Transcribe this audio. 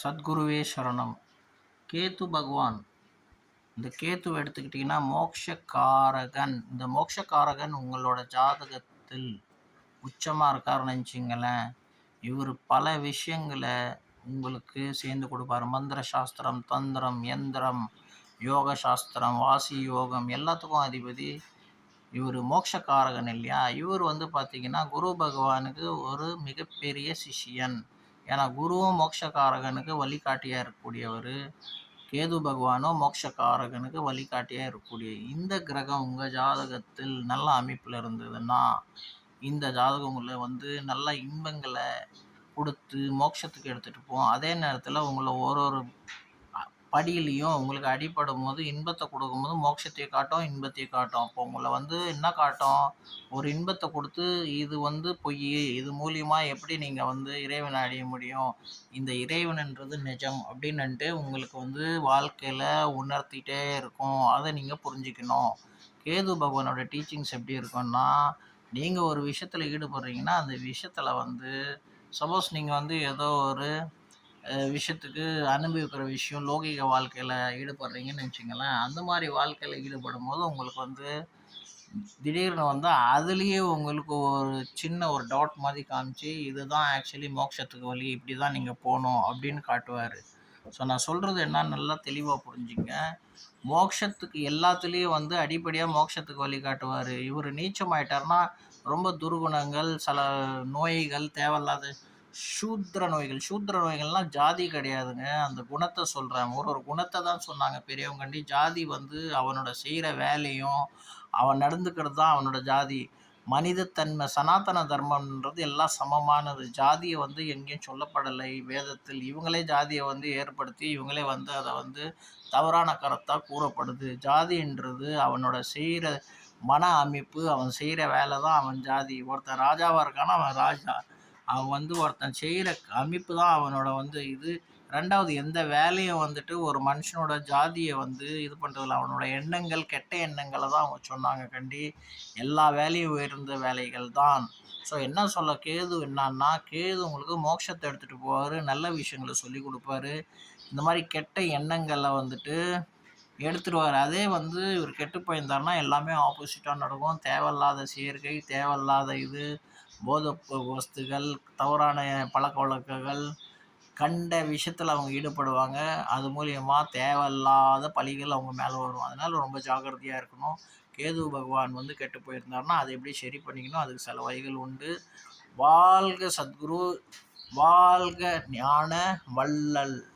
சத்குருவே சரணம். கேத்து பகவான், இந்த கேத்துவை எடுத்துக்கிட்டிங்கன்னா மோக்ஷக்காரகன். இந்த மோக்ஷக்காரகன் உங்களோட ஜாதகத்தில் உச்சமாக இருக்காருன்னு நினச்சிங்களேன், இவர் பல விஷயங்களை உங்களுக்கு சேர்ந்து கொடுப்பார். மந்திர சாஸ்திரம், தந்திரம், யந்திரம், யோக சாஸ்திரம், வாசி யோகம் எல்லாத்துக்கும் அதிபதி இவர் மோட்சக்காரகன் இல்லையா. இவர் பார்த்திங்கன்னா குரு பகவானுக்கு ஒரு மிகப்பெரிய சிஷியன். ஏன்னா குருவும் மோட்சக்காரகனுக்கு வழிகாட்டியாக இருக்கக்கூடியவர், கேது பகவானும் மோட்சக்காரகனுக்கு வழிகாட்டியாக இருக்கக்கூடிய இந்த கிரகம் உங்கள் ஜாதகத்தில் நல்ல அமைப்பில் இருந்ததுன்னா இந்த ஜாதகம் உங்களை நல்ல இன்பங்களை கொடுத்து மோட்சத்துக்கு எடுத்துகிட்டு போகும். அதே நேரத்தில் உங்களை ஒரு படியிலையும் உங்களுக்கு அடிபடும் போது இன்பத்தை கொடுக்கும்போது மோட்சத்தையும் காட்டும், இன்பத்தையும் காட்டும். அப்போ உங்களை என்ன காட்டும், ஒரு இன்பத்தை கொடுத்து இது பொய், இது மூலியமாக எப்படி நீங்கள் இறைவனை அடைய முடியும், இந்த இறைவன்ன்றது நிஜம் அப்படின்னுட்டு உங்களுக்கு வாழ்க்கையில் உணர்த்திட்டே இருக்கும். அதை நீங்கள் புரிஞ்சுக்கணும். கேது பகவானோட டீச்சிங்ஸ் எப்படி இருக்குன்னா, நீங்கள் ஒரு விஷயத்தில் ஈடுபடுறீங்கன்னா அந்த விஷயத்தில் சப்போஸ் நீங்கள் ஏதோ ஒரு விஷயத்துக்கு அனுபவிக்கிற விஷயம் லௌகிக வாழ்க்கையில் ஈடுபடுறீங்கன்னு வச்சுங்களேன். அந்த மாதிரி வாழ்க்கையில் ஈடுபடும் போது உங்களுக்கு திடீர்னு அதுலேயே உங்களுக்கு ஒரு சின்ன ஒரு டவுட் மாதிரி காமிச்சு, இதுதான் ஆக்சுவலி மோட்சத்துக்கு வழி, இப்படி தான் நீங்கள் போகணும் அப்படின்னு காட்டுவார். ஸோ நான் சொல்கிறது என்ன, நல்லா தெளிவாக புரிஞ்சுங்க. மோட்சத்துக்கு எல்லாத்துலேயும் அடிப்படையாக மோட்சத்துக்கு வழி காட்டுவார். இவர் நீச்சமாயிட்டார்னா ரொம்ப துர்குணங்கள், சில நோய்கள், தேவையில்லாத சூத்திர நோய்கள்லாம் ஜாதி கிடையாதுங்க. அந்த குணத்தை சொல்கிறேன். ஒரு குணத்தை தான் சொன்னாங்க பெரியவங்கண்டி. ஜாதி அவனோட செய்கிற வேலையும் அவன் நடந்துக்கிறது தான் அவனோட ஜாதி. மனிதத்தன்மை, சனாதன தர்மம்ன்றது எல்லாம் சமமானது. ஜாதியை எங்கேயும் சொல்லப்படலை வேதத்தில். இவங்களே ஜாதியை ஏற்படுத்தி இவங்களே அதை தவறான கருத்தாக கூறப்படுது. ஜாதின்றது அவனோட செய்கிற மன அமைப்பு, அவன் செய்கிற வேலை தான் அவன் ஜாதி. ஒருத்தன் ராஜாவாக இருக்கானா அவன் ராஜா. அவன் ஒருத்தன் செய்கிற அமைப்பு தான் அவனோட இது. ரெண்டாவது, எந்த வேலையும் ஒரு மனுஷனோட ஜாதியை இது பண்ணுறதில்ல. அவனோட எண்ணங்கள், கெட்ட எண்ணங்களை தான் அவங்க சொன்னாங்க கண்டி. எல்லா வேலையும் உயர்ந்த வேலைகள் தான். ஸோ என்ன சொல்ல கேது என்னன்னா, கேது உங்களுக்கு மோட்சத்தை எடுத்துகிட்டு போவார், நல்ல விஷயங்களை சொல்லி கொடுப்பாரு. இந்த மாதிரி கெட்ட எண்ணங்களை எடுத்துடுவார். அதே இவர் கெட்டு போயிருந்தாருன்னா எல்லாமே ஆப்போசிட்டாக நடக்கும். தேவையில்லாத சேர்க்கை, தேவையில்லாத போதை வஸ்துகள், தவறான பழக்க வழக்கங்கள், கண்ட விஷயத்தில் அவங்க ஈடுபடுவாங்க. அது மூலியமாக தேவையில்லாத பழிகள் அவங்க மேலே வரும். அதனால் ரொம்ப ஜாக்கிரதையாக இருக்கணும். கேது பகவான் கெட்டு போயிருந்தாருன்னா அதை எப்படி சரி பண்ணிக்கணும், அதுக்கு சில வழிகள் உண்டு. வாழ்க சத்குரு, வாழ்க ஞான வள்ளல்.